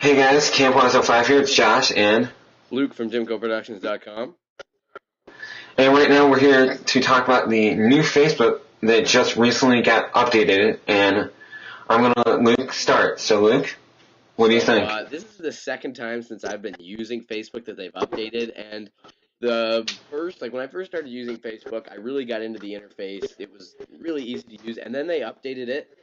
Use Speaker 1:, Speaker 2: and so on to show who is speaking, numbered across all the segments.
Speaker 1: Hey guys, Camp 105 here. It's Josh
Speaker 2: Luke from DimcoProductions.com.
Speaker 1: and right now we're here to talk about the new Facebook that just recently got updated. And I'm gonna let Luke start. So Luke, what do you think?
Speaker 2: This is the second time since I've been using Facebook that they've updated, and when I first started using Facebook, I really got into the interface. It was really easy to use, and then they updated it,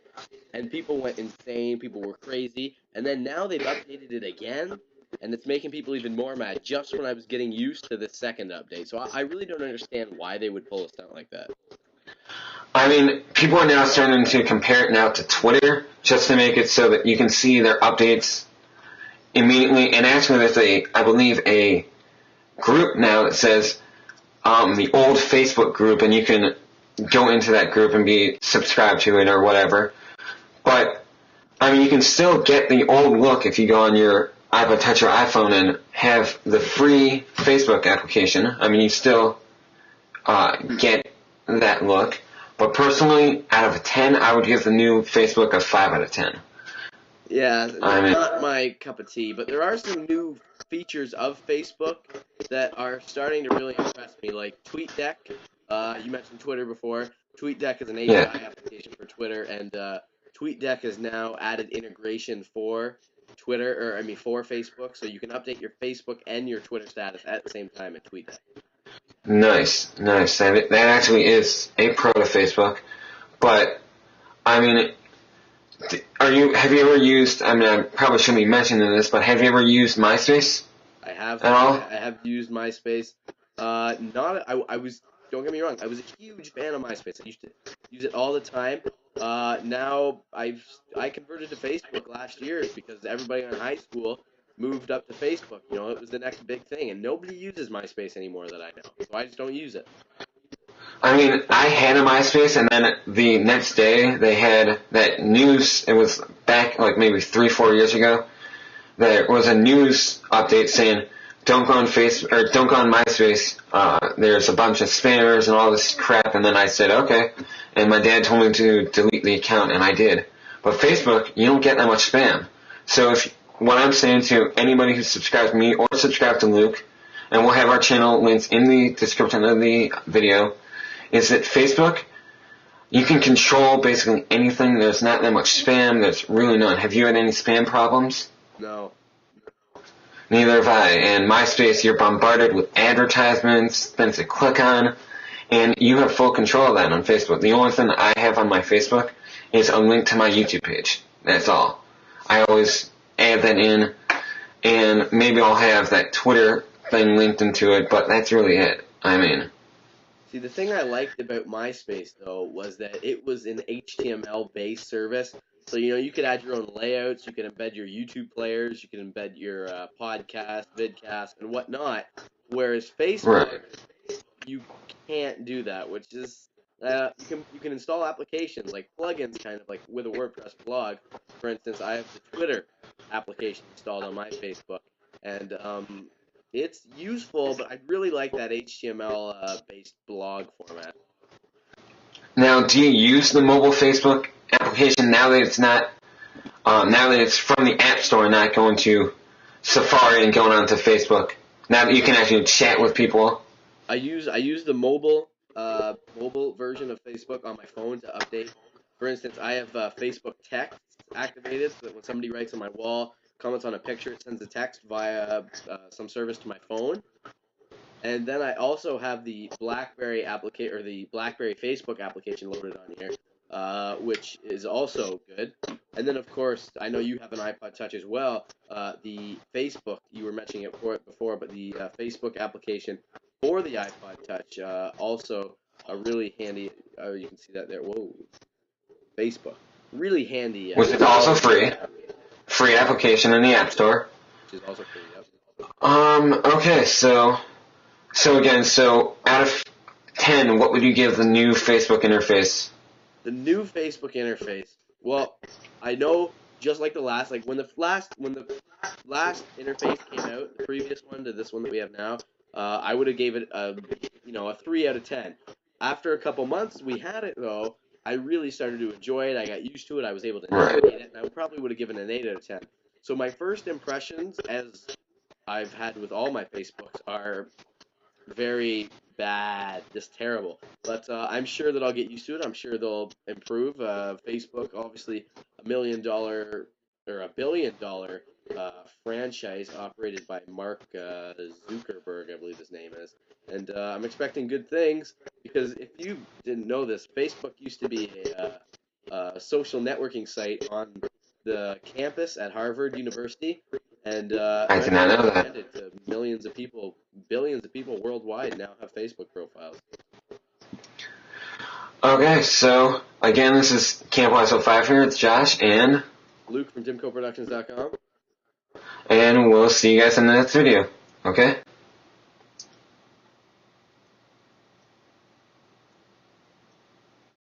Speaker 2: and people went insane. People were crazy, and then now they've updated it again, and it's making people even more mad. Just when I was getting used to the second update, so I really don't understand why they would pull a stunt like that.
Speaker 1: I mean, people are now starting to compare it now to Twitter just to make it so that you can see their updates immediately. And actually, there's I believe, a group now that says the old Facebook group, and you can go into that group and be subscribed to it or whatever. But I mean, you can still get the old look if you go on your iPod Touch or iPhone and have the free Facebook application. I mean, you still get that look. But personally, out of 10, I would give the new Facebook a 5 out of 10.
Speaker 2: Yeah, not my cup of tea, but there are some new features of Facebook that are starting to really impress me, like TweetDeck. You mentioned Twitter before. TweetDeck is an API application for Twitter, and TweetDeck has now added integration for for Facebook, so you can update your Facebook and your Twitter status at the same time in TweetDeck.
Speaker 1: Nice. That actually is a pro to Facebook. But, I mean, have you ever used, I mean, I probably shouldn't be mentioning this, but have you ever used MySpace?
Speaker 2: I have.
Speaker 1: At all?
Speaker 2: I have used MySpace. Don't get me wrong, I was a huge fan of MySpace. I used to use it all the time. Now I converted to Facebook last year because everybody in high school moved up to Facebook. You know, it was the next big thing, and nobody uses MySpace anymore that I know. So I just don't use it.
Speaker 1: I mean, I had a MySpace, and then the next day they had that news. It was back like maybe 3-4 years ago. There was a news update saying, "Don't go on Facebook or don't go on MySpace. There's a bunch of spammers and all this crap." And then I said, "Okay," and my dad told me to delete the account, and I did. But Facebook, you don't get that much spam. So what I'm saying to anybody who subscribes to me or subscribes to Luke, and we'll have our channel links in the description of the video, is that Facebook, you can control basically anything. There's not that much spam. There's really none. Have you had any spam problems?
Speaker 2: No.
Speaker 1: Neither have I. And MySpace, you're bombarded with advertisements, things to click on, and you have full control of that on Facebook. The only thing that I have on my Facebook is a link to my YouTube page. That's all. I always add that in, and maybe I'll have that Twitter thing linked into it, but that's really it. I mean,
Speaker 2: See, the thing I liked about MySpace, though, was that it was an HTML-based service. So, you know, you could add your own layouts, you could embed your YouTube players, you can embed your podcast, vidcast, and whatnot. Whereas Facebook,
Speaker 1: right.
Speaker 2: you can't do that, which is you can install applications like plugins, kind of like with a WordPress blog. For instance, I have the Twitter application installed on my Facebook, and it's useful, but I'd really like that HTML based blog format.
Speaker 1: Now, do you use the mobile Facebook application now that it's not, now that it's from the App Store, not going to Safari and going onto Facebook? Now that you can actually chat with people.
Speaker 2: I use the mobile version of Facebook on my phone to update. For instance, I have Facebook text activated so that when somebody writes on my wall, comments on a picture, it sends a text via some service to my phone. And then I also have the BlackBerry Facebook application loaded on here, which is also good. And then, of course, I know you have an iPod Touch as well. The Facebook, you were mentioning it before, but the Facebook application for the iPod Touch also a really handy. You can see that there. Whoa, Facebook, really handy.
Speaker 1: Which is also free. Free application in the App Store.
Speaker 2: Which is also free. Yep.
Speaker 1: Okay, so out of 10, what would you give the new Facebook interface?
Speaker 2: The new Facebook interface. Well, I know just like when the last interface came out, the previous one to this one that we have now, I would have gave it a 3 out of 10. After a couple months we had it though, I really started to enjoy it. I got used to it. I was able to navigate it, and I probably would have given it an 8 out of 10. So my first impressions, as I've had with all my Facebooks, are very bad, just terrible. But I'm sure that I'll get used to it. I'm sure they'll improve. Facebook, obviously, $1 million or $1 billion franchise operated by Mark Zuckerberg, I believe his name is. And I'm expecting good things because if you didn't know this, Facebook used to be a social networking site on the campus at Harvard University, and
Speaker 1: I did not
Speaker 2: eventually
Speaker 1: know that.
Speaker 2: expanded to millions of people, billions of people worldwide now have Facebook profiles.
Speaker 1: Okay, so again, this is Camp Wise 05 here. It's Josh and
Speaker 2: Luke from DimcoProductions.com.
Speaker 1: we'll see you guys in the next video. Okay?